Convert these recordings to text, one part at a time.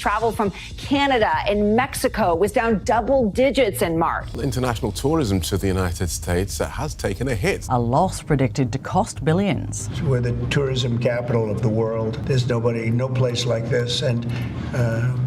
travel from Canada and Mexico was down double digits in March. International tourism to the United States has taken a hit. A loss predicted to cost billions. We're the tourism capital of the world. There's no place like this. And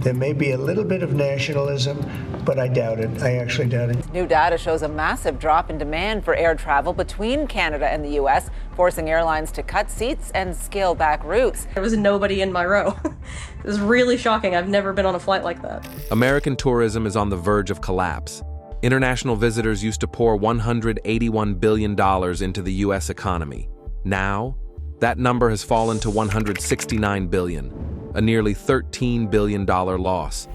there may be a little bit of nationalism, but I doubt it. I actually doubt it. New data shows a massive drop in demand for air travel between Canada and the U.S., forcing airlines to cut seats and scale back routes. There was nobody in my row. It was really shocking. I've never been on a flight like that. American tourism is on the verge of collapse. International visitors used to pour $181 billion into the U.S. economy. Now, that number has fallen to $169 billion, a nearly $13 billion loss.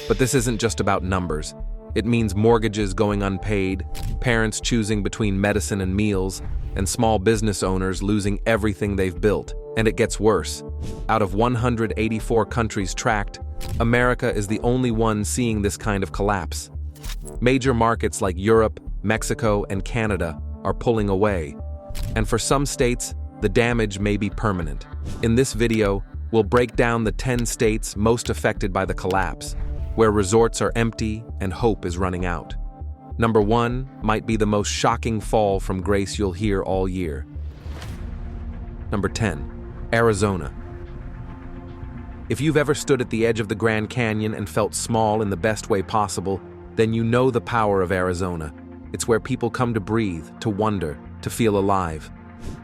But this isn't just about numbers. It means mortgages going unpaid, parents choosing between medicine and meals, and small business owners losing everything they've built. And it gets worse. Out of 184 countries tracked, America is the only one seeing this kind of collapse. Major markets like Europe, Mexico, and Canada are pulling away. And for some states, the damage may be permanent. In this video, we'll break down the 10 states most affected by the collapse, where resorts are empty and hope is running out. Number 1 might be the most shocking fall from grace you'll hear all year. Number 10, Arizona. If you've ever stood at the edge of the Grand Canyon and felt small in the best way possible, then you know the power of Arizona. It's where people come to breathe, to wonder, to feel alive.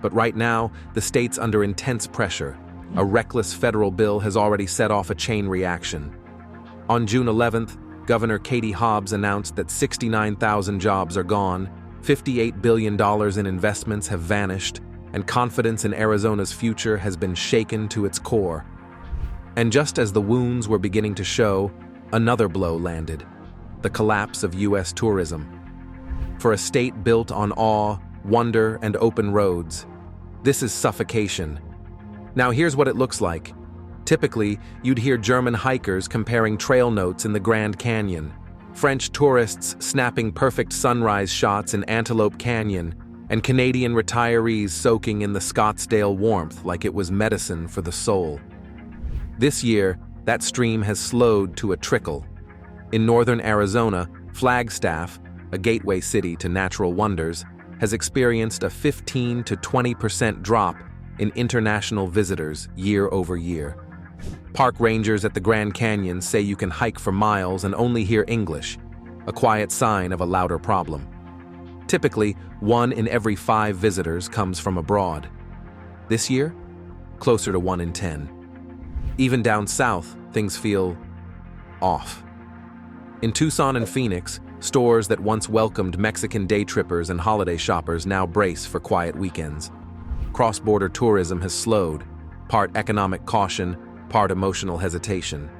But right now, the state's under intense pressure. A reckless federal bill has already set off a chain reaction. On June 11th, Governor Katie Hobbs announced that 69,000 jobs are gone, $58 billion in investments have vanished, and confidence in Arizona's future has been shaken to its core. And just as the wounds were beginning to show, another blow landed: the collapse of U.S. tourism. For a state built on awe, wonder, and open roads, this is suffocation. Now here's what it looks like. Typically, you'd hear German hikers comparing trail notes in the Grand Canyon, French tourists snapping perfect sunrise shots in Antelope Canyon, and Canadian retirees soaking in the Scottsdale warmth like it was medicine for the soul. This year, that stream has slowed to a trickle. In northern Arizona, Flagstaff, a gateway city to natural wonders, has experienced a 15 to 20% drop in international visitors year over year. Park rangers at the Grand Canyon say you can hike for miles and only hear English, a quiet sign of a louder problem. Typically, 1 in every 5 visitors comes from abroad. This year, closer to 1 in 10. Even down south, things feel off. In Tucson and Phoenix, stores that once welcomed Mexican day trippers and holiday shoppers now brace for quiet weekends. Cross-border tourism has slowed, part economic caution, part emotional hesitation.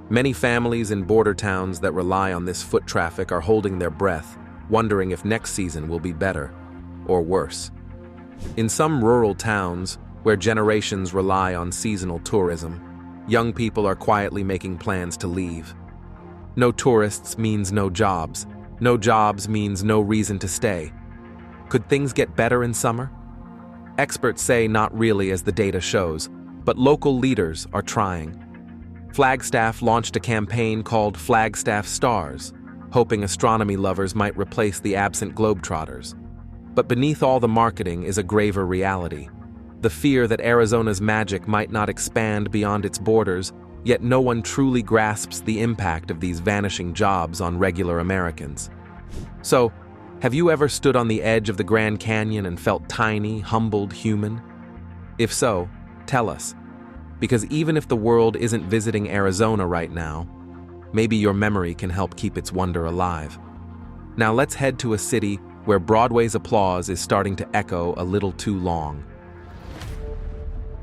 Many families in border towns that rely on this foot traffic are holding their breath, wondering if next season will be better or worse. In some rural towns, where generations rely on seasonal tourism, young people are quietly making plans to leave. No tourists means no jobs. No jobs means no reason to stay. Could things get better in summer? Experts say not really, as the data shows, but local leaders are trying. Flagstaff launched a campaign called Flagstaff Stars, hoping astronomy lovers might replace the absent globetrotters. But beneath all the marketing is a graver reality: the fear that Arizona's magic might not expand beyond its borders, yet no one truly grasps the impact of these vanishing jobs on regular Americans. So, have you ever stood on the edge of the Grand Canyon and felt tiny, humbled, human? If so, tell us. Because even if the world isn't visiting Arizona right now, maybe your memory can help keep its wonder alive. Now let's head to a city where Broadway's applause is starting to echo a little too long.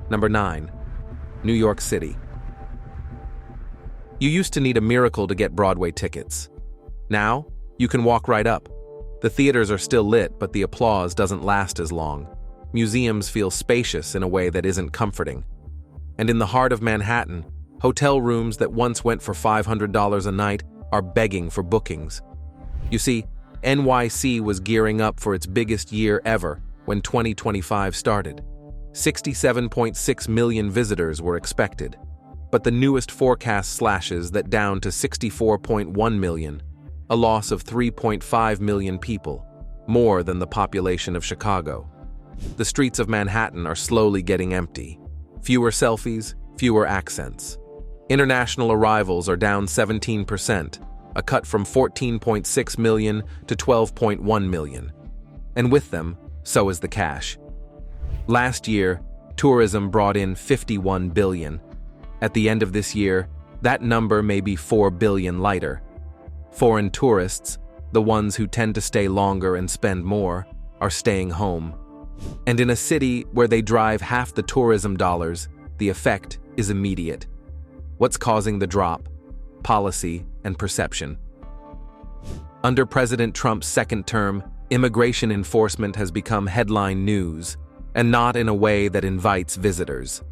Number 9, New York City. You used to need a miracle to get Broadway tickets. Now, you can walk right up. The theaters are still lit, but the applause doesn't last as long. Museums feel spacious in a way that isn't comforting. And in the heart of Manhattan, hotel rooms that once went for $500 a night are begging for bookings. You see, NYC was gearing up for its biggest year ever when 2025 started. 67.6 million visitors were expected. but the newest forecast slashes that down to 64.1 million, a loss of 3.5 million people, more than the population of Chicago. The streets of Manhattan are slowly getting empty. Fewer selfies, fewer accents. International arrivals are down 17%, a cut from 14.6 million to 12.1 million. And with them, so is the cash. Last year, tourism brought in 51 billion. At the end of this year, that number may be 4 billion lighter. Foreign tourists, the ones who tend to stay longer and spend more, are staying home. And in a city where they drive half the tourism dollars, the effect is immediate. What's causing the drop? Policy and perception. Under President Trump's second term, immigration enforcement has become headline news, and not in a way that invites visitors.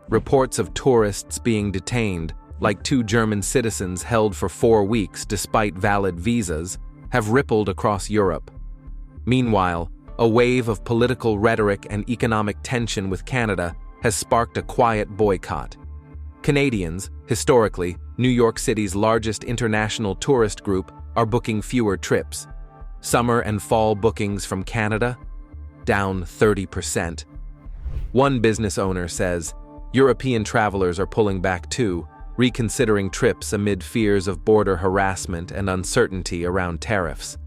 Reports of tourists being detained, like 2 German citizens held for 4 weeks despite valid visas, have rippled across Europe. Meanwhile, a wave of political rhetoric and economic tension with Canada has sparked a quiet boycott. Canadians, historically New York City's largest international tourist group, are booking fewer trips. Summer and fall bookings from Canada? Down 30%. One business owner says, European travelers are pulling back too, reconsidering trips amid fears of border harassment and uncertainty around tariffs.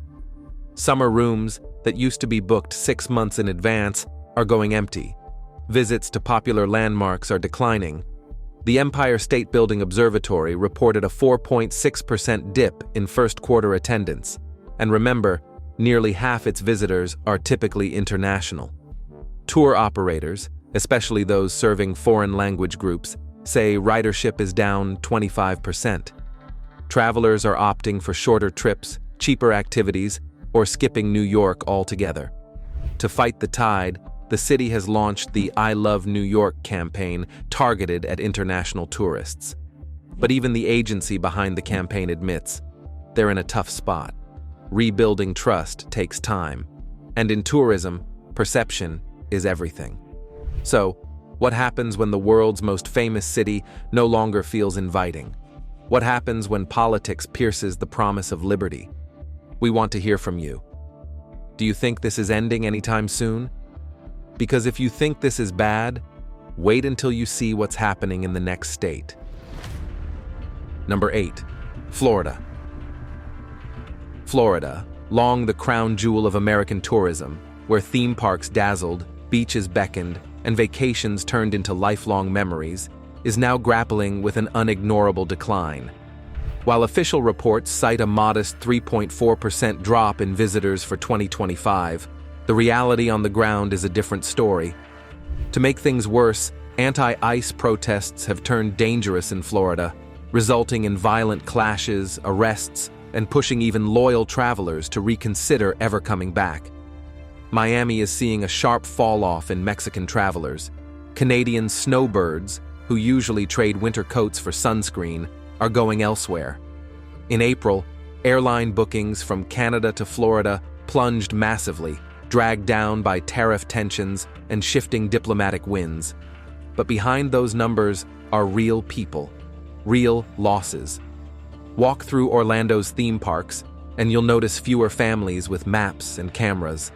Summer rooms that used to be booked 6 months in advance are going empty. Visits to popular landmarks are declining. The Empire State Building Observatory reported a 4.6% dip in first quarter attendance. And remember, nearly half its visitors are typically international. Tour operators, especially those serving foreign language groups, say ridership is down 25%. Travelers are opting for shorter trips, cheaper activities, or skipping New York altogether. To fight the tide, the city has launched the I Love New York campaign targeted at international tourists. But even the agency behind the campaign admits they're in a tough spot. Rebuilding trust takes time. And in tourism, perception is everything. So, what happens when the world's most famous city no longer feels inviting? What happens when politics pierces the promise of liberty? We want to hear from you. Do you think this is ending anytime soon? Because if you think this is bad, wait until you see what's happening in the next state. Number 8. Florida. Florida, long the crown jewel of American tourism, where theme parks dazzled, beaches beckoned, and vacations turned into lifelong memories, is now grappling with an unignorable decline. While official reports cite a modest 3.4% drop in visitors for 2025, the reality on the ground is a different story. To make things worse, anti-ICE protests have turned dangerous in Florida, resulting in violent clashes, arrests, and pushing even loyal travelers to reconsider ever coming back. Miami is seeing a sharp fall-off in Mexican travelers. Canadian snowbirds, who usually trade winter coats for sunscreen, are going elsewhere. In April, airline bookings from Canada to Florida plunged massively, dragged down by tariff tensions and shifting diplomatic winds. But behind those numbers are real people, real losses. Walk through Orlando's theme parks, and you'll notice fewer families with maps and cameras.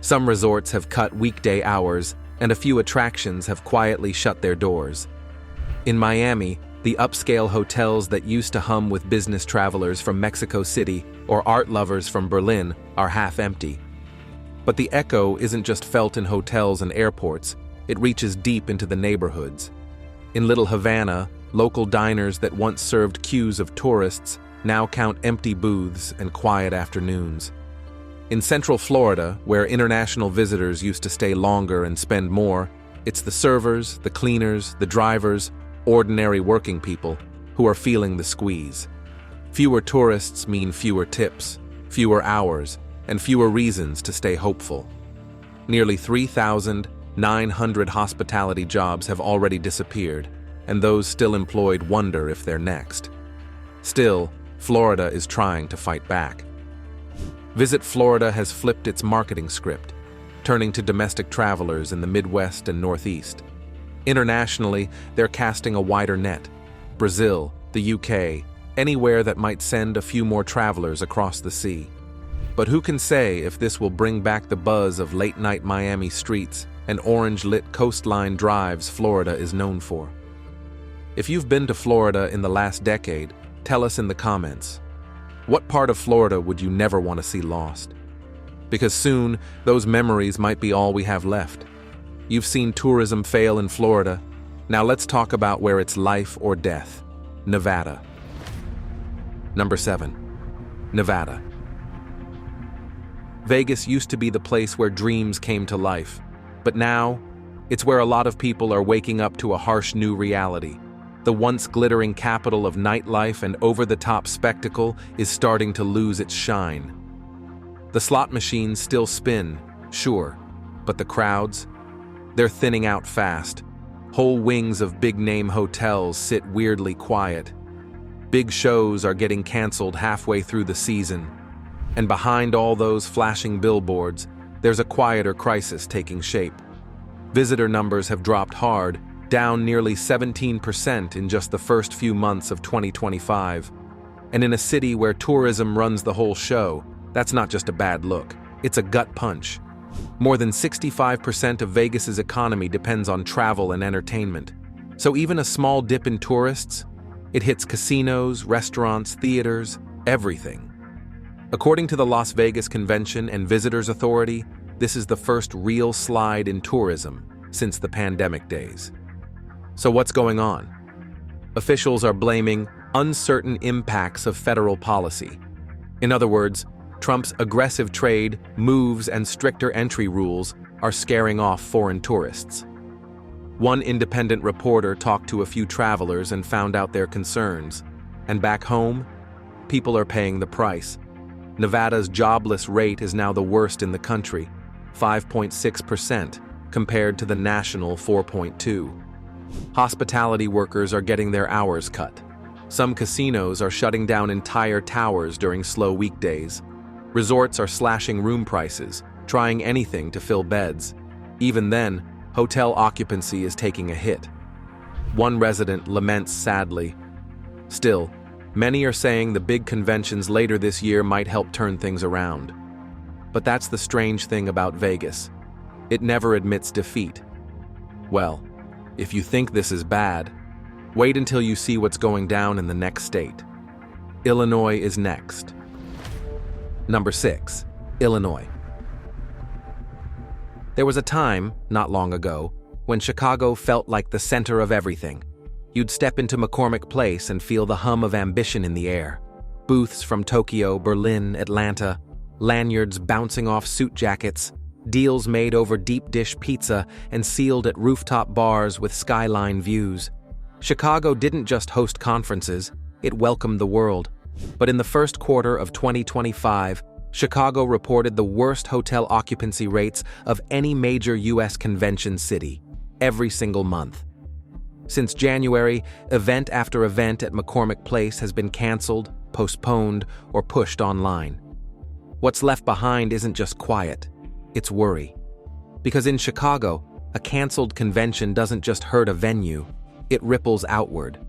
Some resorts have cut weekday hours, and a few attractions have quietly shut their doors. In Miami, the upscale hotels that used to hum with business travelers from Mexico City or art lovers from Berlin are half empty. But the echo isn't just felt in hotels and airports, it reaches deep into the neighborhoods. In Little Havana, local diners that once served queues of tourists now count empty booths and quiet afternoons. In Central Florida, where international visitors used to stay longer and spend more, it's the servers, the cleaners, the drivers, ordinary working people who are feeling the squeeze. Fewer tourists mean fewer tips, fewer hours, and fewer reasons to stay hopeful. Nearly 3,900 hospitality jobs have already disappeared, and those still employed wonder if they're next. Still, Florida is trying to fight back. Visit Florida has flipped its marketing script, turning to domestic travelers in the Midwest and Northeast. Internationally, they're casting a wider net. Brazil, the UK, anywhere that might send a few more travelers across the sea. But who can say if this will bring back the buzz of late-night Miami streets and orange-lit coastline drives Florida is known for? If you've been to Florida in the last decade, tell us in the comments. What part of Florida would you never want to see lost? Because soon, those memories might be all we have left. You've seen tourism fail in Florida. Now let's talk about where it's life or death. Nevada. Number 7. Nevada. Vegas used to be the place where dreams came to life, but now, it's where a lot of people are waking up to a harsh new reality. The once glittering capital of nightlife and over-the-top spectacle is starting to lose its shine. The slot machines still spin, sure, but the crowds? They're thinning out fast. Whole wings of big-name hotels sit weirdly quiet. Big shows are getting canceled halfway through the season. And behind all those flashing billboards, there's a quieter crisis taking shape. Visitor numbers have dropped hard, down nearly 17% in just the first few months of 2025. And in a city where tourism runs the whole show, that's not just a bad look, it's a gut punch. More than 65% of Vegas's economy depends on travel and entertainment. So even a small dip in tourists, it hits casinos, restaurants, theaters, everything. According to the Las Vegas Convention and Visitors Authority, this is the first real slide in tourism since the pandemic days. So what's going on? Officials are blaming uncertain impacts of federal policy. In other words, Trump's aggressive trade, moves, and stricter entry rules are scaring off foreign tourists. One independent reporter talked to a few travelers and found out their concerns. And back home, people are paying the price. Nevada's jobless rate is now the worst in the country, 5.6%, compared to the national 4.2%. Hospitality workers are getting their hours cut. Some casinos are shutting down entire towers during slow weekdays. Resorts are slashing room prices, trying anything to fill beds. Even then, hotel occupancy is taking a hit. One resident laments sadly. Still, many are saying the big conventions later this year might help turn things around. But that's the strange thing about Vegas. It never admits defeat. Well, if you think this is bad, wait until you see what's going down in the next state. Illinois is next. Number 6. Illinois. There was a time, not long ago, when Chicago felt like the center of everything. You'd step into McCormick Place and feel the hum of ambition in the air. Booths from Tokyo, Berlin, Atlanta, lanyards bouncing off suit jackets, deals made over deep dish pizza and sealed at rooftop bars with skyline views. Chicago didn't just host conferences, it welcomed the world. But in the first quarter of 2025, Chicago reported the worst hotel occupancy rates of any major U.S. convention city, every single month. Since January, event after event at McCormick Place has been canceled, postponed, or pushed online. What's left behind isn't just quiet, it's worry. Because in Chicago, a canceled convention doesn't just hurt a venue, it ripples outward.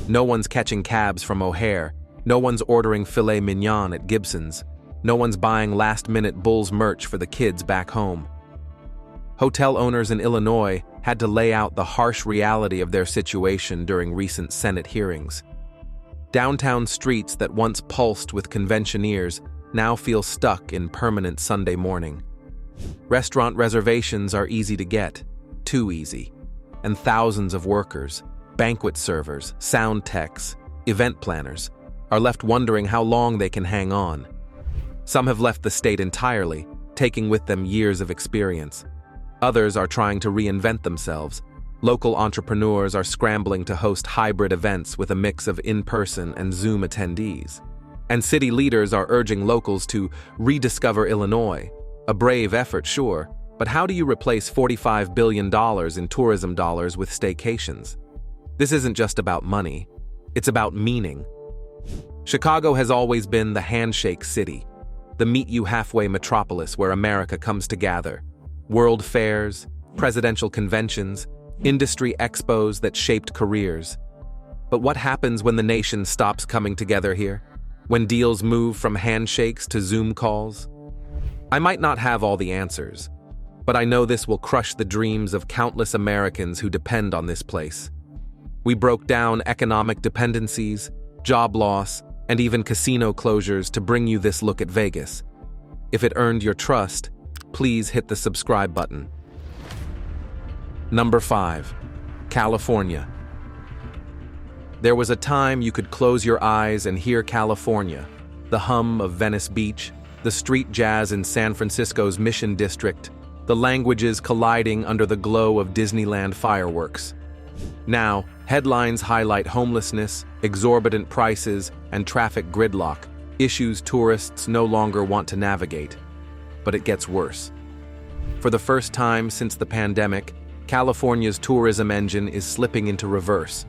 No one's catching cabs from O'Hare, no one's ordering filet mignon at Gibson's, no one's buying last-minute Bulls merch for the kids back home. Hotel owners in Illinois had to lay out the harsh reality of their situation during recent Senate hearings. Downtown streets that once pulsed with conventioneers now feel stuck in permanent Sunday morning. Restaurant reservations are easy to get, too easy, and thousands of workers, banquet servers, sound techs, event planners, are left wondering how long they can hang on. Some have left the state entirely, taking with them years of experience. Others are trying to reinvent themselves. Local entrepreneurs are scrambling to host hybrid events with a mix of in-person and Zoom attendees. And city leaders are urging locals to rediscover Illinois. A brave effort, sure, but how do you replace $45 billion in tourism dollars with staycations? This isn't just about money, it's about meaning. Chicago has always been the handshake city, the meet-you-halfway metropolis where America comes to gather. World fairs, presidential conventions, industry expos that shaped careers. But what happens when the nation stops coming together here? When deals move from handshakes to Zoom calls? I might not have all the answers, but I know this will crush the dreams of countless Americans who depend on this place. We broke down economic dependencies, job loss, and even casino closures to bring you this look at Vegas. If it earned your trust, please hit the subscribe button. Number 5. California. There was a time you could close your eyes and hear California, the hum of Venice Beach, the street jazz in San Francisco's Mission District, the languages colliding under the glow of Disneyland fireworks. Now, headlines highlight homelessness, exorbitant prices, and traffic gridlock, issues tourists no longer want to navigate. But it gets worse. For the first time since the pandemic, California's tourism engine is slipping into reverse.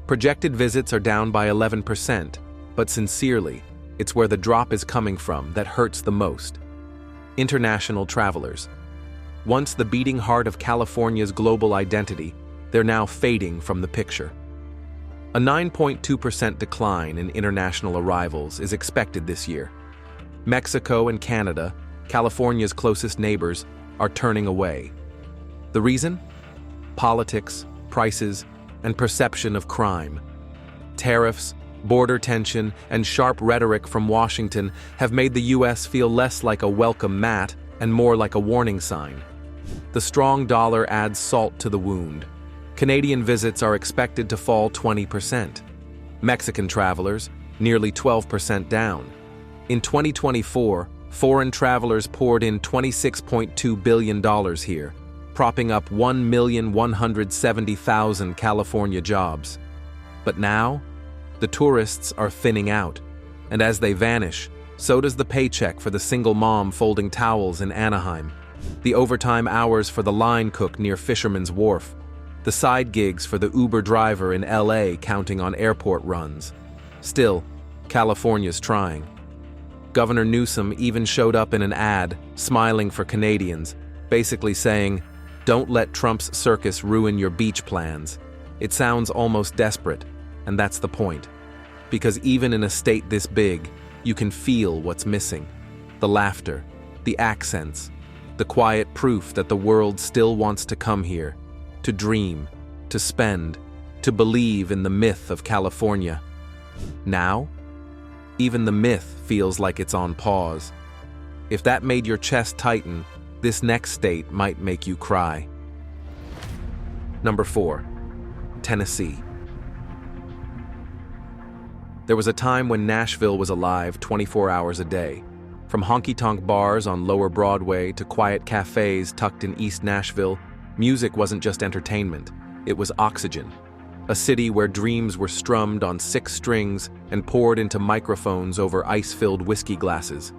Projected visits are down by 11%, but sincerely, it's where the drop is coming from that hurts the most. International travelers. Once the beating heart of California's global identity, they're now fading from the picture. A 9.2% decline in international arrivals is expected this year. Mexico and Canada, California's closest neighbors, are turning away. The reason? Politics, prices, and perception of crime. Tariffs, border tension, and sharp rhetoric from Washington have made the U.S. feel less like a welcome mat and more like a warning sign. The strong dollar adds salt to the wound. Canadian visits are expected to fall 20%. Mexican travelers, nearly 12% down. In 2024, foreign travelers poured in $26.2 billion here, propping up 1,170,000 California jobs. But now, the tourists are thinning out, and as they vanish, so does the paycheck for the single mom folding towels in Anaheim, the overtime hours for the line cook near Fisherman's Wharf, the side gigs for the Uber driver in LA counting on airport runs. Still, California's trying. Governor Newsom even showed up in an ad, smiling for Canadians, basically saying, "Don't let Trump's circus ruin your beach plans." It sounds almost desperate, and that's the point. Because even in a state this big, you can feel what's missing. The laughter, the accents, the quiet proof that the world still wants to come here, to dream, to spend, to believe in the myth of California. Now, even the myth feels like it's on pause. If that made your chest tighten, this next state might make you cry. Number 4. Tennessee. There was a time when Nashville was alive 24 hours a day. From honky-tonk bars on Lower Broadway to quiet cafes tucked in East Nashville, music wasn't just entertainment, it was oxygen. A city where dreams were strummed on 6 strings and poured into microphones over ice-filled whiskey glasses.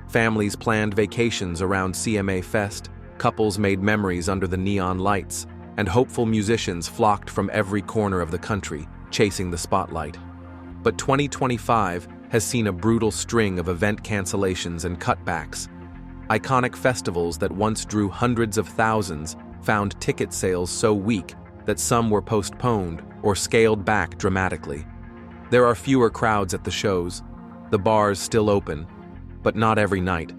Families planned vacations around CMA Fest, couples made memories under the neon lights, and hopeful musicians flocked from every corner of the country, chasing the spotlight. But 2025 has seen a brutal string of event cancellations and cutbacks. Iconic festivals that once drew hundreds of thousands found ticket sales so weak that some were postponed or scaled back dramatically. There are fewer crowds at the shows, the bars still open, but not every night.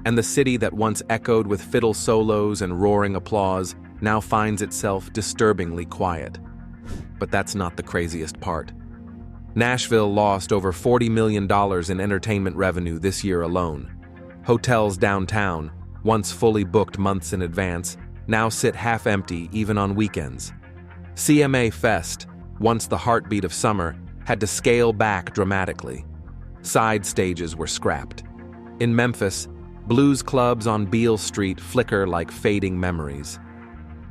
And the city that once echoed with fiddle solos and roaring applause now finds itself disturbingly quiet. But that's not the craziest part. Nashville lost over $40 million in entertainment revenue this year alone. Hotels downtown, once fully booked months in advance, now sit half empty even on weekends. CMA Fest, once the heartbeat of summer, had to scale back dramatically. Side stages were scrapped. In Memphis, blues clubs on Beale Street flicker like fading memories.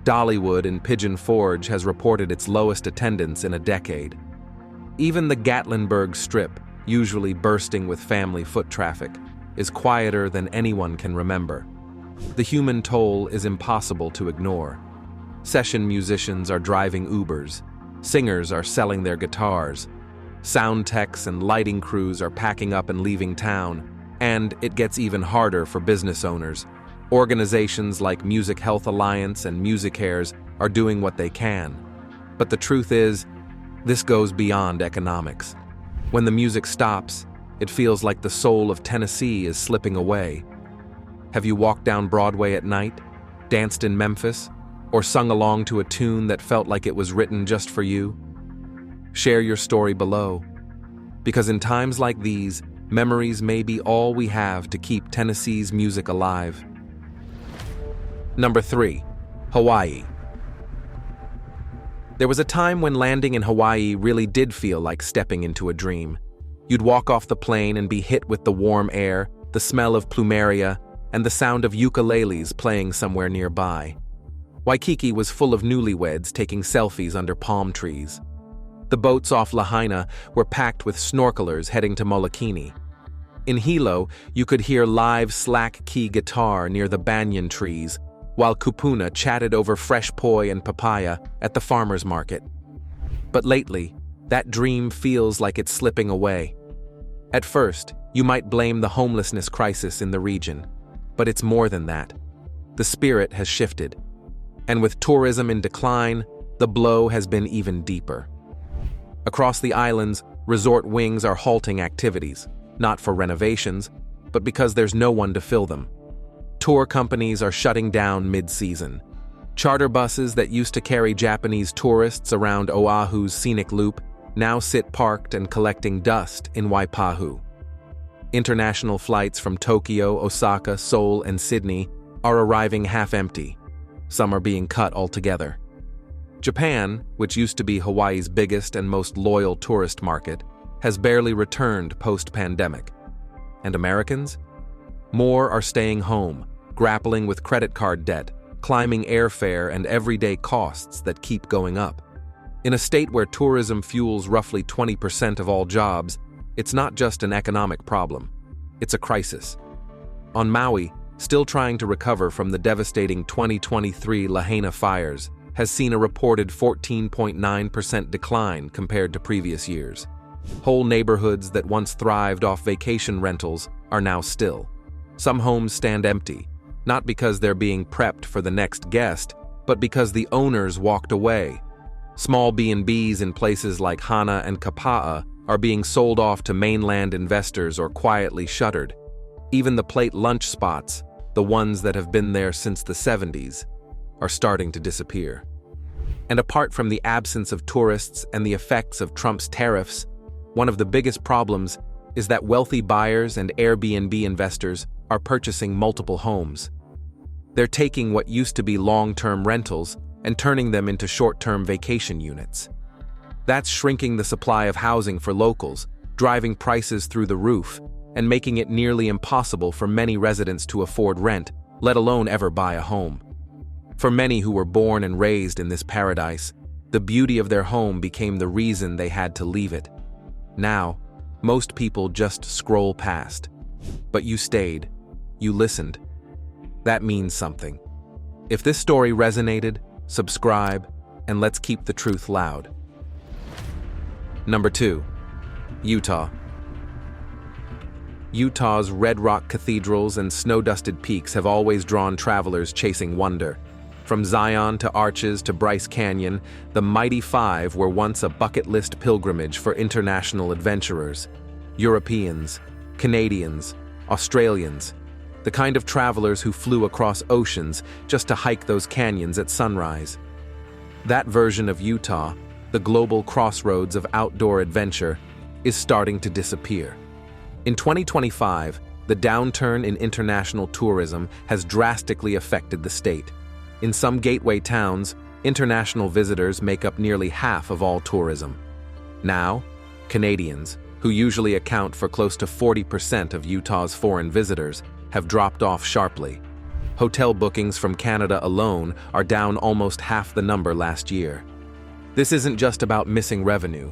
Dollywood in Pigeon Forge has reported its lowest attendance in a decade. Even the Gatlinburg Strip, usually bursting with family foot traffic, is quieter than anyone can remember. The human toll is impossible to ignore. Session musicians are driving Ubers. Singers are selling their guitars. Sound techs and lighting crews are packing up and leaving town. And it gets even harder for business owners. Organizations like Music Health Alliance and MusicCares are doing what they can. But the truth is, this goes beyond economics. When the music stops, it feels like the soul of Tennessee is slipping away. Have you walked down Broadway at night, danced in Memphis, or sung along to a tune that felt like it was written just for you? Share your story below. Because in times like these, memories may be all we have to keep Tennessee's music alive. Number 3. Hawaii. There was a time when landing in Hawaii really did feel like stepping into a dream. You'd walk off the plane and be hit with the warm air, the smell of plumeria, and the sound of ukuleles playing somewhere nearby. Waikiki was full of newlyweds taking selfies under palm trees. The boats off Lahaina were packed with snorkelers heading to Molokini. In Hilo, you could hear live slack-key guitar near the banyan trees, while Kupuna chatted over fresh poi and papaya at the farmer's market. But lately, that dream feels like it's slipping away. At first, you might blame the homelessness crisis in the region, but it's more than that. The spirit has shifted. And with tourism in decline, the blow has been even deeper. Across the islands, resort wings are halting activities, not for renovations, but because there's no one to fill them. Tour companies are shutting down mid-season. Charter buses that used to carry Japanese tourists around Oahu's scenic loop now sit parked and collecting dust in Waipahu. International flights from Tokyo, Osaka, Seoul, and Sydney are arriving half-empty. Some are being cut altogether. Japan, which used to be Hawaii's biggest and most loyal tourist market, has barely returned post-pandemic. And Americans? More are staying home, grappling with credit card debt, climbing airfare, and everyday costs that keep going up. In a state where tourism fuels roughly 20% of all jobs, it's not just an economic problem. It's a crisis. On Maui, still trying to recover from the devastating 2023 Lahaina fires, has seen a reported 14.9% decline compared to previous years. Whole neighborhoods that once thrived off vacation rentals are now still. Some homes stand empty, not because they're being prepped for the next guest, but because the owners walked away. Small B&Bs in places like Hana and Kapa'a are being sold off to mainland investors or quietly shuttered. Even the plate lunch spots, the ones that have been there since the 70s, are starting to disappear. And apart from the absence of tourists and the effects of Trump's tariffs, one of the biggest problems is that wealthy buyers and Airbnb investors are purchasing multiple homes. They're taking what used to be long-term rentals and turning them into short-term vacation units. That's shrinking the supply of housing for locals, driving prices through the roof, and making it nearly impossible for many residents to afford rent, let alone ever buy a home. For many who were born and raised in this paradise, the beauty of their home became the reason they had to leave it. Now, most people just scroll past. But you stayed. You listened. That means something. If this story resonated, subscribe, and let's keep the truth loud. Number 2. Utah. Utah's red rock cathedrals and snow-dusted peaks have always drawn travelers chasing wonder. From Zion to Arches to Bryce Canyon, the Mighty Five were once a bucket list pilgrimage for international adventurers. Europeans, Canadians, Australians, the kind of travelers who flew across oceans just to hike those canyons at sunrise. That version of Utah, the global crossroads of outdoor adventure, is starting to disappear. In 2025, the downturn in international tourism has drastically affected the state. In some gateway towns, international visitors make up nearly half of all tourism. Now, Canadians, who usually account for close to 40% of Utah's foreign visitors, have dropped off sharply. Hotel bookings from Canada alone are down almost half the number last year. This isn't just about missing revenue.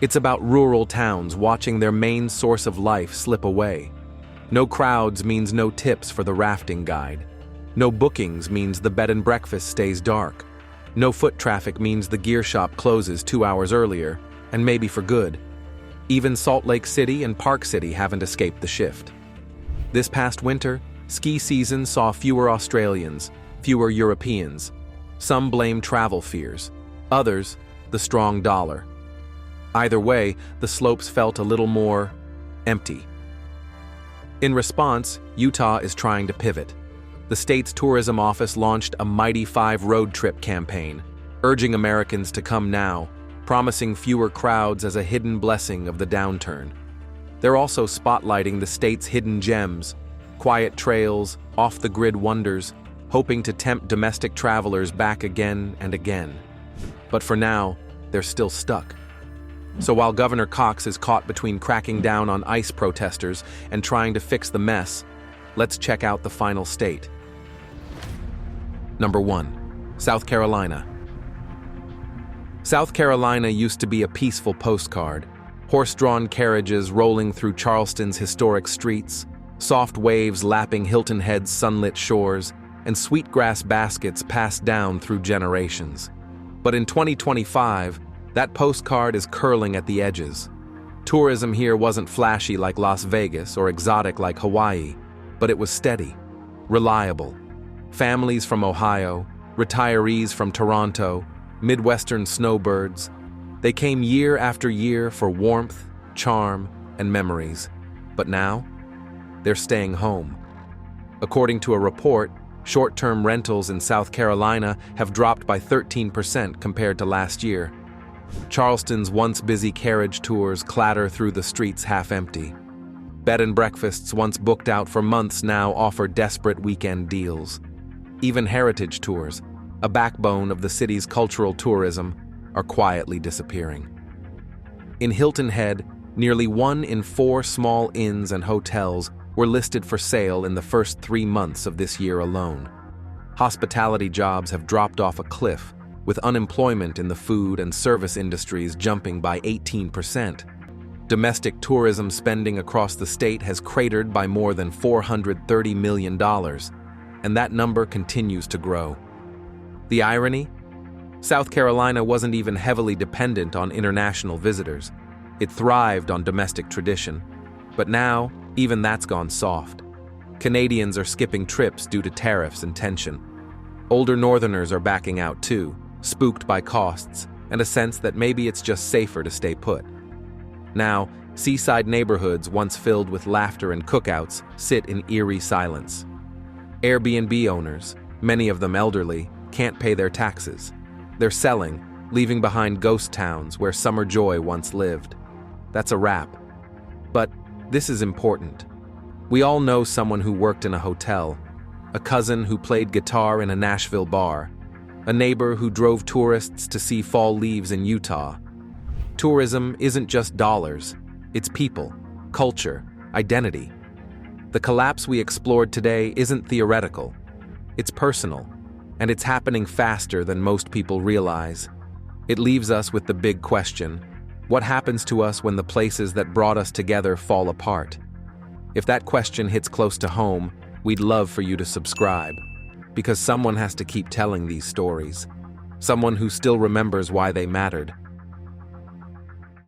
It's about rural towns watching their main source of life slip away. No crowds means no tips for the rafting guide. No bookings means the bed and breakfast stays dark. No foot traffic means the gear shop closes 2 hours earlier, and maybe for good. Even Salt Lake City and Park City haven't escaped the shift. This past winter, ski season saw fewer Australians, fewer Europeans. Some blame travel fears, others, the strong dollar. Either way, the slopes felt a little more empty. In response, Utah is trying to pivot. The state's tourism office launched a Mighty 5 road trip campaign, urging Americans to come now, promising fewer crowds as a hidden blessing of the downturn. They're also spotlighting the state's hidden gems, quiet trails, off-the-grid wonders, hoping to tempt domestic travelers back again and again. But for now, they're still stuck. So while Governor Cox is caught between cracking down on ICE protesters and trying to fix the mess, let's check out the final state. Number 1. South Carolina. South Carolina used to be a peaceful postcard. Horse-drawn carriages rolling through Charleston's historic streets, soft waves lapping Hilton Head's sunlit shores, and sweetgrass baskets passed down through generations. But in 2025, that postcard is curling at the edges. Tourism here wasn't flashy like Las Vegas or exotic like Hawaii, but it was steady, reliable. Families from Ohio, retirees from Toronto, Midwestern snowbirds, they came year after year for warmth, charm, and memories. But now, they're staying home. According to a report, short-term rentals in South Carolina have dropped by 13% compared to last year. Charleston's once busy carriage tours clatter through the streets half empty. Bed and breakfasts once booked out for months now offer desperate weekend deals. Even heritage tours, a backbone of the city's cultural tourism, are quietly disappearing. In Hilton Head, nearly 1 in 4 small inns and hotels were listed for sale in the first 3 months of this year alone. Hospitality jobs have dropped off a cliff, with unemployment in the food and service industries jumping by 18%. Domestic tourism spending across the state has cratered by more than $430 million, and that number continues to grow. The irony? South Carolina wasn't even heavily dependent on international visitors. It thrived on domestic tradition. But now, even that's gone soft. Canadians are skipping trips due to tariffs and tension. Older Northerners are backing out too, spooked by costs and a sense that maybe it's just safer to stay put. Now, seaside neighborhoods once filled with laughter and cookouts sit in eerie silence. Airbnb owners, many of them elderly, can't pay their taxes. They're selling, leaving behind ghost towns where summer joy once lived. That's a wrap. But this is important. We all know someone who worked in a hotel, a cousin who played guitar in a Nashville bar, a neighbor who drove tourists to see fall leaves in Utah. Tourism isn't just dollars, it's people, culture, identity. The collapse we explored today isn't theoretical, it's personal, and it's happening faster than most people realize. It leaves us with the big question: what happens to us when the places that brought us together fall apart? If that question hits close to home, we'd love for you to subscribe, because someone has to keep telling these stories. Someone who still remembers why they mattered.